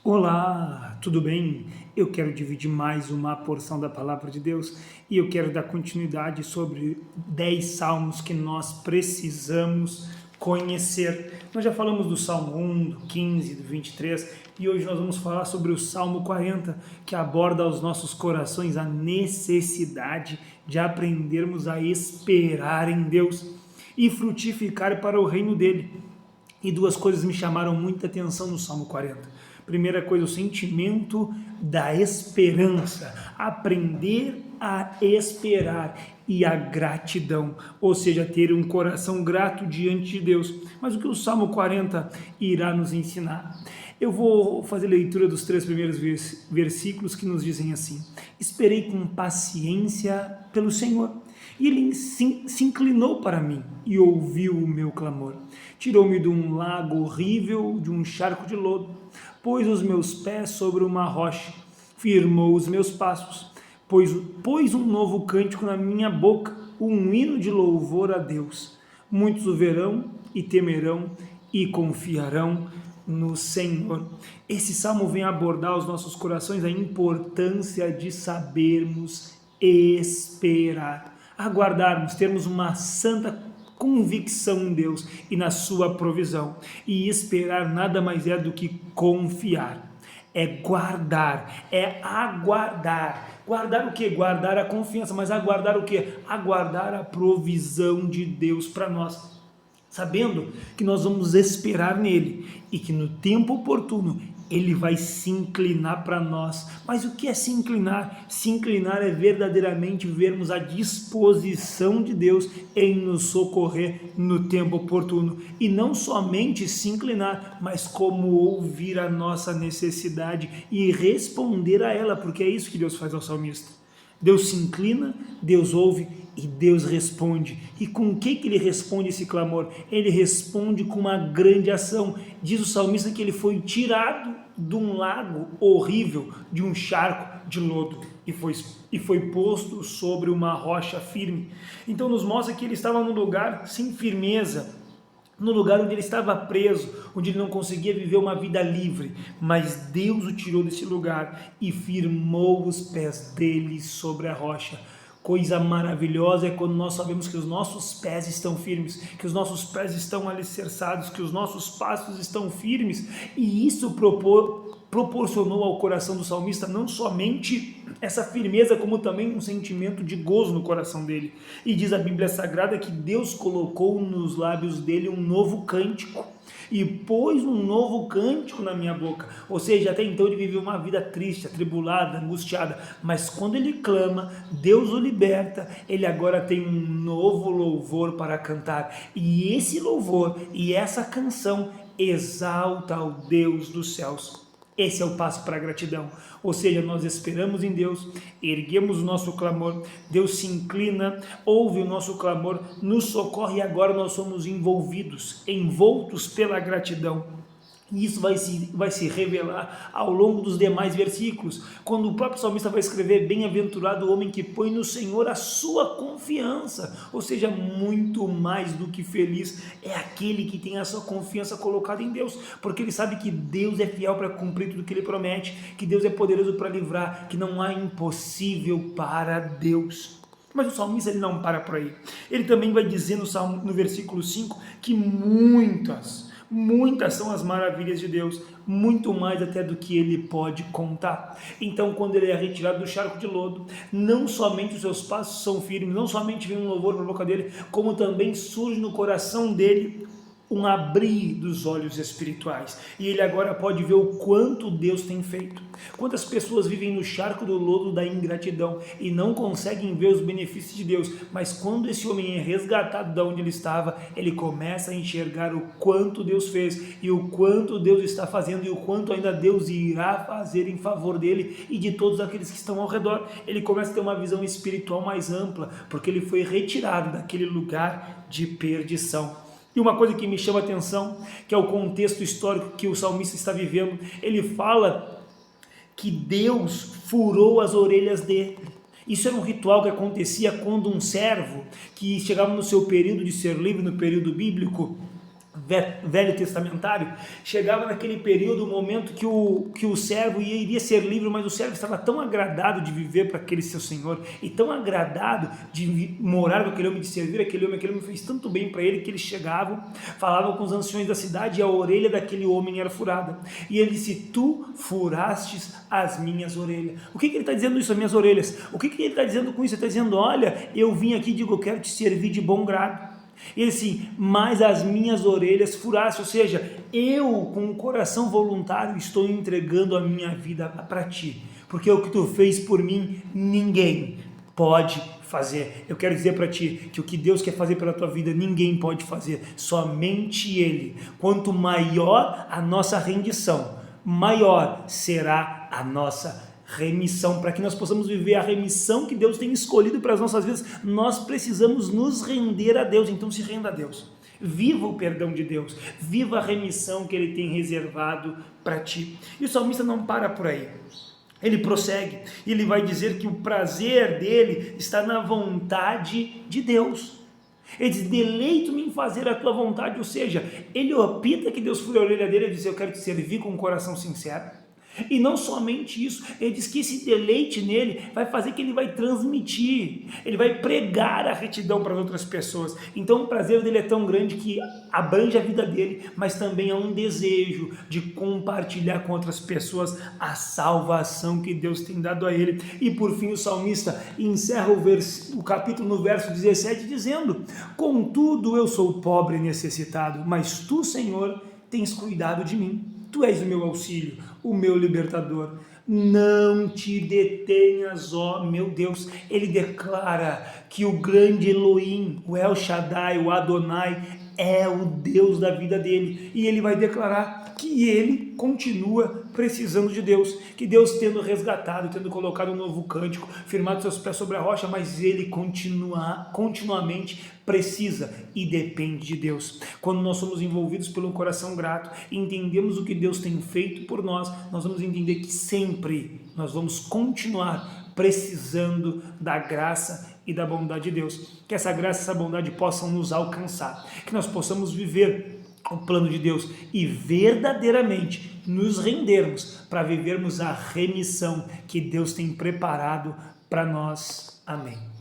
Olá, tudo bem? Eu quero dividir mais uma porção da palavra de Deus e eu quero dar continuidade sobre 10 salmos que nós precisamos conhecer. Nós já falamos do Salmo 1, do 15, do 23 e hoje nós vamos falar sobre o Salmo 40, que aborda aos nossos corações a necessidade de aprendermos a esperar em Deus e frutificar para o reino dele. E duas coisas me chamaram muita atenção no Salmo 40. Primeira coisa, o sentimento da esperança, aprender a esperar, e a gratidão, ou seja, ter um coração grato diante de Deus. Mas o que o Salmo 40 irá nos ensinar? Eu vou fazer leitura dos 3 primeiros versículos que nos dizem assim: esperei com paciência pelo Senhor, e Ele se inclinou para mim e ouviu o meu clamor. Tirou-me de um lago horrível, de um charco de lodo, pôs os meus pés sobre uma rocha, firmou os meus passos, pôs um novo cântico na minha boca, um hino de louvor a Deus. Muitos o verão e temerão e confiarão no Senhor. Esse salmo vem abordar aos nossos corações a importância de sabermos esperar, aguardarmos, termos uma santa convicção em Deus e na sua provisão. E esperar nada mais é do que confiar. É guardar, é aguardar. Guardar o que? Guardar a confiança, mas aguardar o que? Aguardar a provisão de Deus para nós, sabendo que nós vamos esperar nele e que no tempo oportuno ele vai se inclinar para nós. Mas o que é se inclinar? Se inclinar é verdadeiramente vermos a disposição de Deus em nos socorrer no tempo oportuno. E não somente se inclinar, mas como ouvir a nossa necessidade e responder a ela, porque é isso que Deus faz ao salmista. Deus se inclina, Deus ouve e Deus responde. E com o que ele responde esse clamor? Ele responde com uma grande ação. Diz o salmista que ele foi tirado de um lago horrível, de um charco de lodo, e foi posto sobre uma rocha firme. Então nos mostra que ele estava num lugar sem firmeza, no lugar onde ele estava preso, onde ele não conseguia viver uma vida livre, mas Deus o tirou desse lugar e firmou os pés dele sobre a rocha. Coisa maravilhosa é quando nós sabemos que os nossos pés estão firmes, que os nossos pés estão alicerçados, que os nossos passos estão firmes, e isso proporcionou ao coração do salmista não somente essa firmeza, como também um sentimento de gozo no coração dele. E diz a Bíblia Sagrada que Deus colocou nos lábios dele um novo cântico, e pôs um novo cântico na minha boca. Ou seja, até então ele viveu uma vida triste, atribulada, angustiada, mas quando ele clama, Deus o liberta. Ele agora tem um novo louvor para cantar, e esse louvor e essa canção exalta ao Deus dos céus. Esse é o passo para a gratidão, ou seja, nós esperamos em Deus, erguemos o nosso clamor, Deus se inclina, ouve o nosso clamor, nos socorre, e agora nós somos envoltos pela gratidão. E isso vai se revelar ao longo dos demais versículos, quando o próprio salmista vai escrever: bem-aventurado o homem que põe no Senhor a sua confiança. Ou seja, muito mais do que feliz é aquele que tem a sua confiança colocada em Deus, porque ele sabe que Deus é fiel para cumprir tudo que ele promete, que Deus é poderoso para livrar, que não há impossível para Deus. Mas o salmista ele não para por aí. Ele também vai dizer no versículo 5 que muitas são as maravilhas de Deus, muito mais até do que ele pode contar. Então, quando ele é retirado do charco de lodo, não somente os seus passos são firmes, não somente vem um louvor para a boca dele, como também surge no coração dele um abrir dos olhos espirituais, e ele agora pode ver o quanto Deus tem feito. Quantas pessoas vivem no charco do lodo da ingratidão e não conseguem ver os benefícios de Deus, mas quando esse homem é resgatado de onde ele estava, ele começa a enxergar o quanto Deus fez, e o quanto Deus está fazendo, e o quanto ainda Deus irá fazer em favor dele e de todos aqueles que estão ao redor. Ele começa a ter uma visão espiritual mais ampla, porque ele foi retirado daquele lugar de perdição. E uma coisa que me chama a atenção, que é o contexto histórico que o salmista está vivendo. Ele fala que Deus furou as orelhas dele. Isso era um ritual que acontecia quando um servo, que chegava no seu período de ser livre, no período bíblico, Velho Testamentário, chegava naquele período, o momento que o servo iria ser livre, mas o servo estava tão agradado de viver para aquele seu senhor, e tão agradado de morar com aquele homem, de servir aquele homem fez tanto bem para ele, que eles chegavam, falavam com os anciões da cidade, e a orelha daquele homem era furada, e ele disse: tu furastes as minhas orelhas. O que ele está dizendo isso, as minhas orelhas? O que ele está dizendo com isso? Ele está dizendo: olha, eu vim aqui, digo, eu quero te servir de bom grado. E assim, mas as minhas orelhas furaste, ou seja, eu com o coração voluntário estou entregando a minha vida para ti, porque o que tu fez por mim, ninguém pode fazer. Eu quero dizer para ti que o que Deus quer fazer pela tua vida, ninguém pode fazer, somente Ele. Quanto maior a nossa rendição, maior será a nossa remissão. Para que nós possamos viver a remissão que Deus tem escolhido para as nossas vidas, nós precisamos nos render a Deus. Então se renda a Deus, viva o perdão de Deus, viva a remissão que Ele tem reservado para ti. E o salmista não para por aí, ele prossegue, ele vai dizer que o prazer dele está na vontade de Deus. Ele diz: deleito-me em fazer a tua vontade, ou seja, ele opta que Deus fure a orelha dele e diz: eu quero te servir com um coração sincero. E não somente isso, ele diz que esse deleite nele vai fazer que ele vai transmitir, ele vai pregar a retidão para as outras pessoas. Então o prazer dele é tão grande que abrange a vida dele, mas também há um desejo de compartilhar com outras pessoas a salvação que Deus tem dado a ele. E por fim o salmista encerra o capítulo no verso 17 dizendo: contudo eu sou pobre e necessitado, mas tu, Senhor, tens cuidado de mim. Tu és o meu auxílio, o meu libertador. Não te detenhas, ó meu Deus. Ele declara que o grande Elohim, o El Shaddai, o Adonai, é o Deus da vida dele. E ele vai declarar que ele continua precisando de Deus, que Deus tendo resgatado, tendo colocado um novo cântico, firmado seus pés sobre a rocha, mas ele continuamente precisa e depende de Deus. Quando nós somos envolvidos pelo coração grato, entendemos o que Deus tem feito por nós, nós vamos entender que sempre nós vamos continuar precisando da graça e da bondade de Deus. Que essa graça e essa bondade possam nos alcançar, que nós possamos viver o plano de Deus e verdadeiramente nos rendermos para vivermos a remissão que Deus tem preparado para nós. Amém.